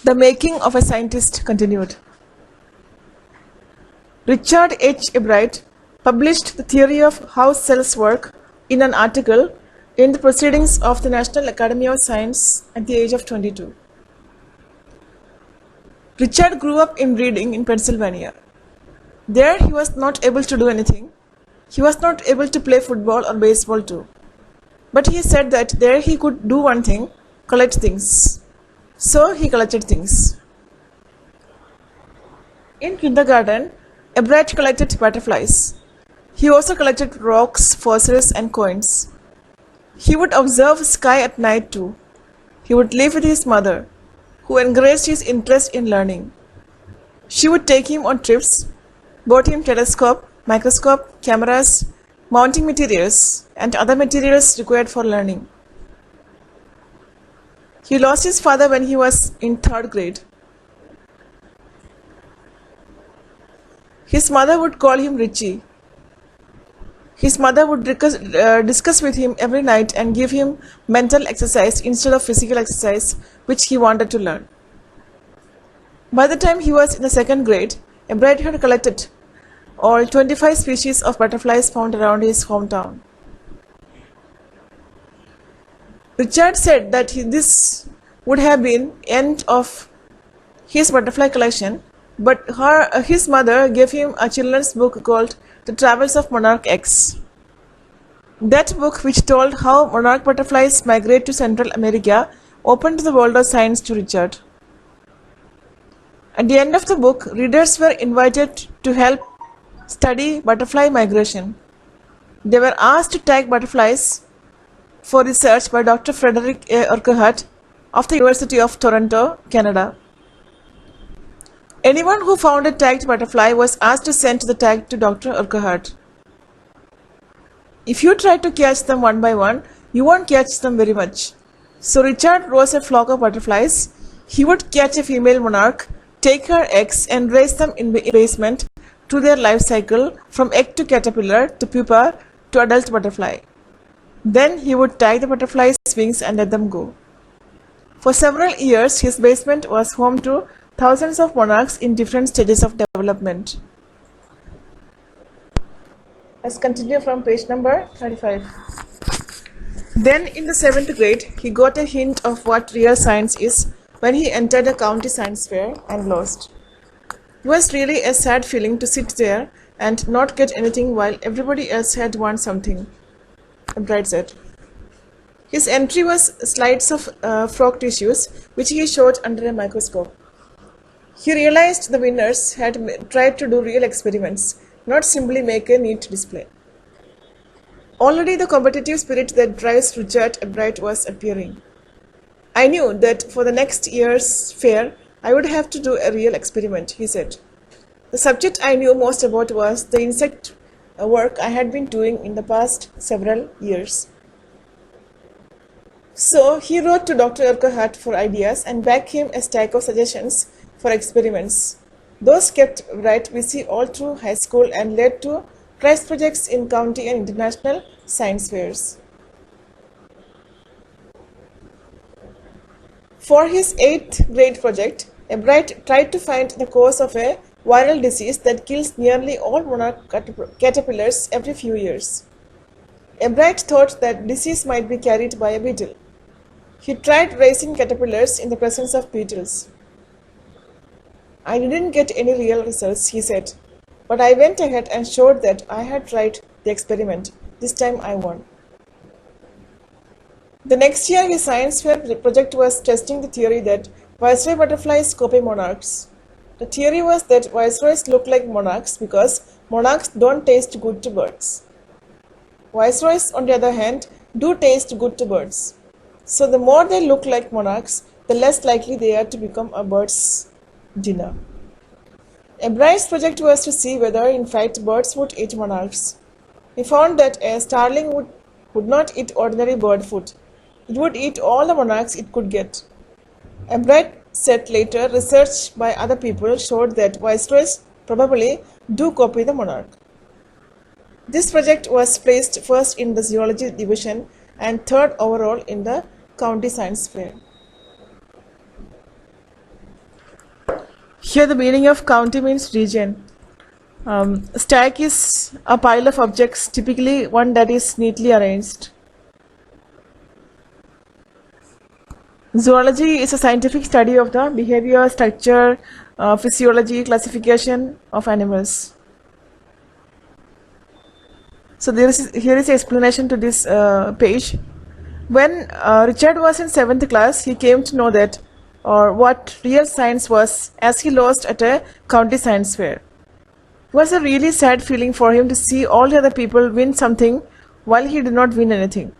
The making of a scientist continued. Richard H. Erudite published the theory of how cells work in an article in the Proceedings of the National Academy of Science at the age of 22. Richard grew up in Reading in Pennsylvania. There he was not able to do anything. He was not able to play football or baseball too. But he said that there he could do one thing, collect things. So he collected things. In kindergarten, Erudite collected butterflies. He also collected rocks, fossils and coins. He would observe sky at night too. He would live with his mother, who encouraged his interest in learning. She would take him on trips, bought him telescope, microscope, cameras, mounting materials, and other materials required for learning. He lost his father when he was in 3rd grade. His mother would call him Richie. His mother would discuss with him every night and give him mental exercise instead of physical exercise, which he wanted to learn. By the time he was in the 2nd grade, Erudite had collected all 25 species of butterflies found around his hometown. Richard said that this would have been end of his butterfly collection, but his mother gave him a children's book called The Travels of Monarch X. That book, which told how monarch butterflies migrate to Central America, opened the world of science to Richard. At the end of the book, readers were invited to help study butterfly migration. They were asked to tag butterflies for research by Dr. Frederick A. Urquhart of the University of Toronto, Canada. Anyone who found a tagged butterfly was asked to send the tag to Dr. Urquhart. If you try to catch them one by one, you won't catch them very much. So Richard rose a flock of butterflies. He would catch a female monarch, take her eggs and raise them in the basement through their life cycle from egg to caterpillar to pupa to adult butterfly. Then he would tie the butterfly's wings and let them go. For several years, his basement was home to thousands of monarchs in different stages of development. Let's continue from page number 35. Then in the 7th grade, he got a hint of what real science is when he entered a county science fair and lost. It was really a sad feeling to sit there and not get anything while everybody else had won something, Erudite said. His entry was slides of frog tissues, which he showed under a microscope. He realized the winners had tried to do real experiments, not simply make a neat display. Already the competitive spirit that drives Richard Erudite was appearing. I knew that for the next year's fair, I would have to do a real experiment, he said. The subject I knew most about was the insect work I had been doing in the past several years. So he wrote to Dr. Urquhart for ideas and back him a stack of suggestions for experiments. Those kept Erudite busy all through high school and led to prize projects in county and international science fairs. For his 8th grade project, Erudite tried to find the cause of a viral disease that kills nearly all monarch caterpillars every few years. Erudite thought that disease might be carried by a beetle. He tried raising caterpillars in the presence of beetles. I didn't get any real results, he said, but I went ahead and showed that I had tried the experiment. This time I won. The next year, his science fair project was testing the theory that viceroy butterflies copy monarchs. The theory was that viceroys look like monarchs because monarchs don't taste good to birds. Viceroys, on the other hand, do taste good to birds. So the more they look like monarchs, the less likely they are to become a bird's dinner. Erudite's project was to see whether, in fact, birds would eat monarchs. He found that a starling would not eat ordinary bird food. It would eat all the monarchs it could get. Erudite said later, research by other people showed that viceroys probably do copy the monarch. This project was placed first in the zoology division and 3rd overall in the county science fair. Here the meaning of county means region. Stack is a pile of objects, typically one that is neatly arranged. Zoology is a scientific study of the behavior, structure, physiology, classification of animals. So here is the explanation to this page. When Richard was in 7th class, he came to know that what real science was as he lost at a county science fair. It was a really sad feeling for him to see all the other people win something while he did not win anything.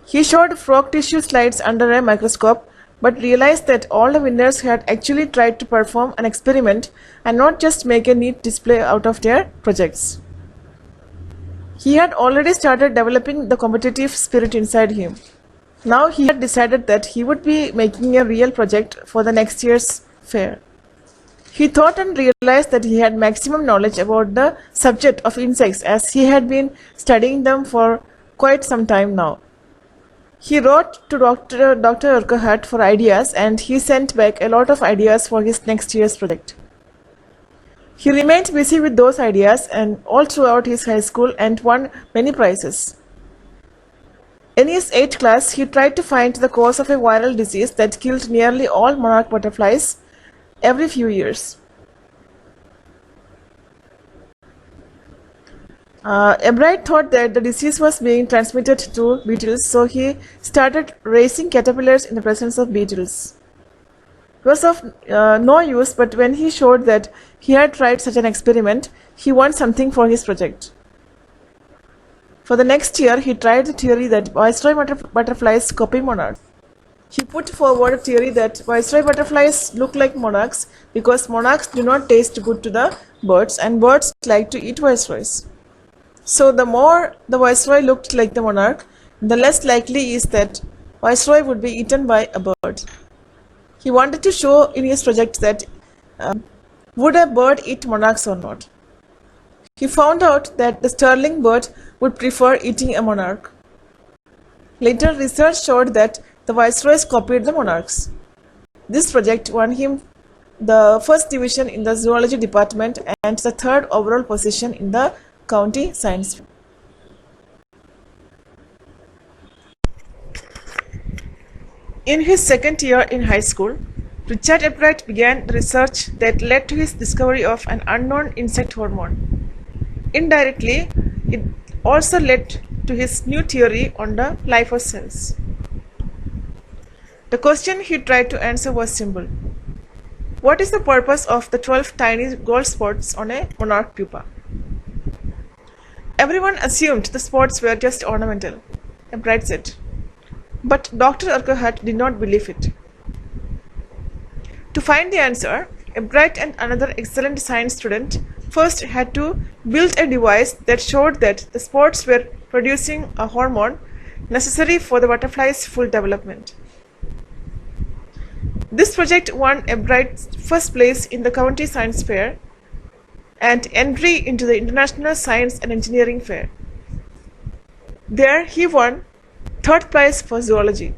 He showed frog tissue slides under a microscope, but realized that all the winners had actually tried to perform an experiment and not just make a neat display out of their projects. He had already started developing the competitive spirit inside him. Now he had decided that he would be making a real project for the next year's fair. He thought and realized that he had maximum knowledge about the subject of insects as he had been studying them for quite some time now. He wrote to Dr. Urquhart for ideas and he sent back a lot of ideas for his next year's project. He remained busy with those ideas and all throughout his high school and won many prizes. In his 8th class, he tried to find the cause of a viral disease that killed nearly all monarch butterflies every few years. Erudite thought that the disease was being transmitted to beetles, so he started raising caterpillars in the presence of beetles. It was of no use, but when he showed that he had tried such an experiment, he won something for his project. For the next year, he tried the theory that viceroy butterflies copy monarchs. He put forward a theory that viceroy butterflies look like monarchs because monarchs do not taste good to the birds and birds like to eat viceroys. So the more the viceroy looked like the monarch, the less likely is that viceroy would be eaten by a bird. He wanted to show in his project that would a bird eat monarchs or not. He found out that the sterling bird would prefer eating a monarch. Later research showed that the viceroys copied the monarchs. This project won him the first division in the zoology department and the 3rd overall position in the county science fair. In his 2nd year in high school, Richard Erudite began research that led to his discovery of an unknown insect hormone. Indirectly, it also led to his new theory on the life of cells. The question he tried to answer was simple. What is the purpose of the 12 tiny gold spots on a monarch pupa? Everyone assumed the spots were just ornamental, Erudite said. But Dr. Urquhart did not believe it. To find the answer, Erudite and another excellent science student first had to build a device that showed that the spots were producing a hormone necessary for the butterfly's full development. This project won Erudite's first place in the county science fair and entry into the International Science and Engineering Fair. There he won 3rd prize for zoology.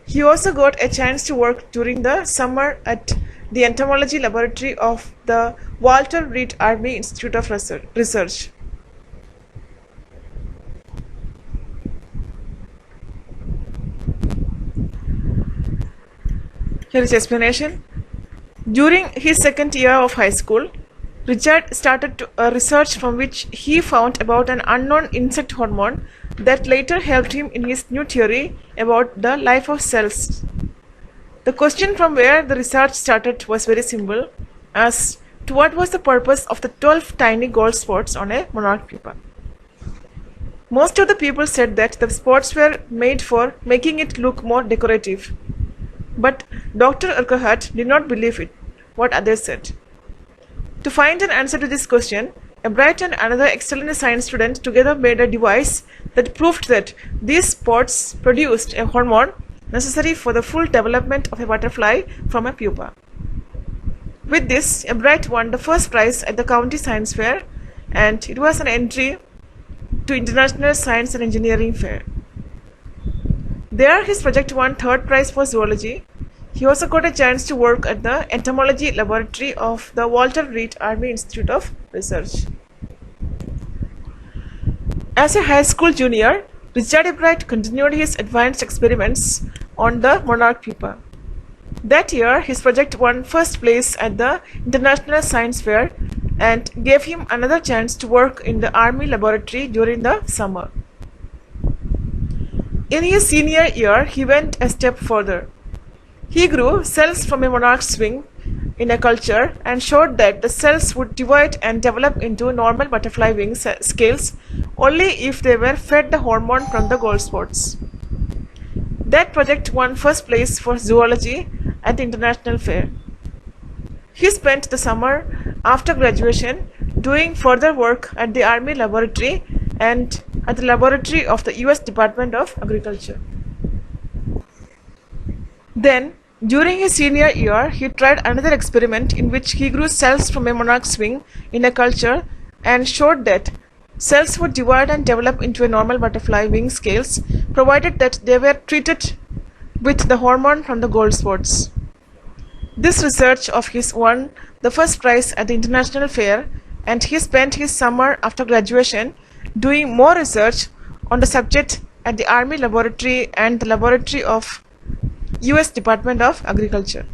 He also got a chance to work during the summer at the entomology laboratory of the Walter Reed Army Institute of Research. Here is explanation. During his 2nd year of high school, Richard started research from which he found about an unknown insect hormone that later helped him in his new theory about the life of cells. The question from where the research started was very simple as to what was the purpose of the 12 tiny gold spots on a monarch pupa. Most of the people said that the spots were made for making it look more decorative. But Dr. Urquhart did not believe it, what others said. To find an answer to this question, Erudite and another excellent science student together made a device that proved that these spots produced a hormone necessary for the full development of a butterfly from a pupa. With this, Erudite won the first prize at the county science fair, and it was an entry to International Science and Engineering Fair. There his project won 3rd prize for zoology. He also got a chance to work at the entomology laboratory of the Walter Reed Army Institute of Research. As a high school junior, Richard Erudite continued his advanced experiments on the monarch pupa. That year, his project won first place at the International Science Fair and gave him another chance to work in the Army laboratory during the summer. In his senior year, he went a step further. He grew cells from a monarch's wing in a culture and showed that the cells would divide and develop into normal butterfly wing scales only if they were fed the hormone from the gold spots. That project won first place for zoology at the International Fair. He spent the summer after graduation doing further work at the Army laboratory and at the laboratory of the US Department of Agriculture. Then, during his senior year, he tried another experiment in which he grew cells from a monarch's wing in a culture and showed that cells would divide and develop into a normal butterfly wing scales provided that they were treated with the hormone from the gold spots. This research of his won the first prize at the International Fair, and he spent his summer after graduation doing more research on the subject at the Army laboratory and the laboratory of US Department of Agriculture.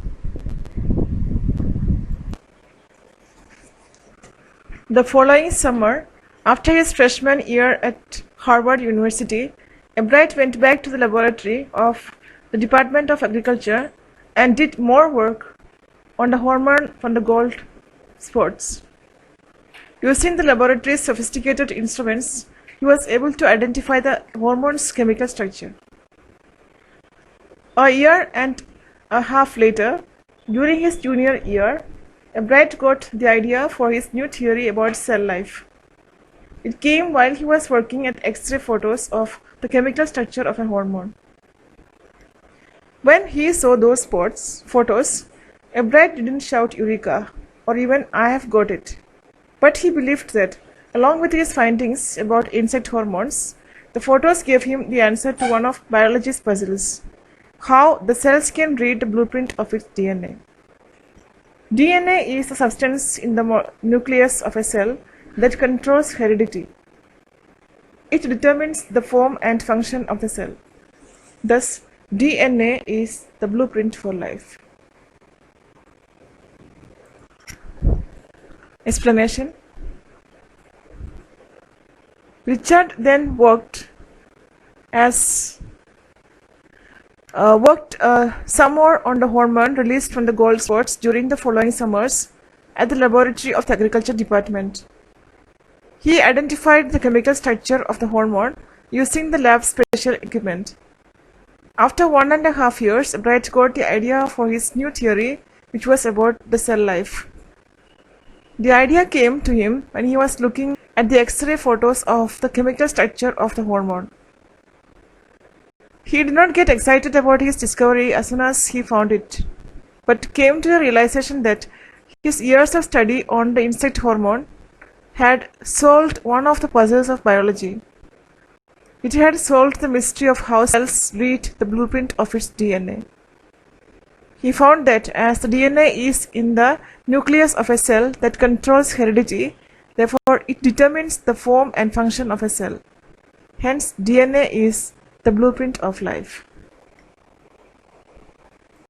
The following summer, after his freshman year at Harvard University, Erudite went back to the laboratory of the Department of Agriculture and did more work on the hormone from the gold spots. Using the laboratory's sophisticated instruments, he was able to identify the hormone's chemical structure. A year and a half later, during his junior year, Erudite got the idea for his new theory about cell life. It came while he was working at X-ray photos of the chemical structure of a hormone. When he saw those photos, Erudite didn't shout "Eureka" or even "I have got it." But he believed that, along with his findings about insect hormones, the photos gave him the answer to one of biology's puzzles: how the cells can read the blueprint of its DNA. DNA is the substance in the nucleus of a cell that controls heredity. It determines the form and function of the cell. Thus, DNA is the blueprint for life. Explanation. Richard then worked some more on the hormone released from the gold spots during the following summers at the laboratory of the Agriculture Department. He identified the chemical structure of the hormone using the lab's special equipment. After 1.5 years, Erudite got the idea for his new theory, which was about the cell life. The idea came to him when he was looking at the X-ray photos of the chemical structure of the hormone. He did not get excited about his discovery as soon as he found it, but came to the realization that his years of study on the insect hormone had solved one of the puzzles of biology. It had solved the mystery of how cells read the blueprint of its DNA. He found that as the DNA is in the nucleus of a cell that controls heredity, therefore it determines the form and function of a cell. Hence, DNA is the blueprint of life.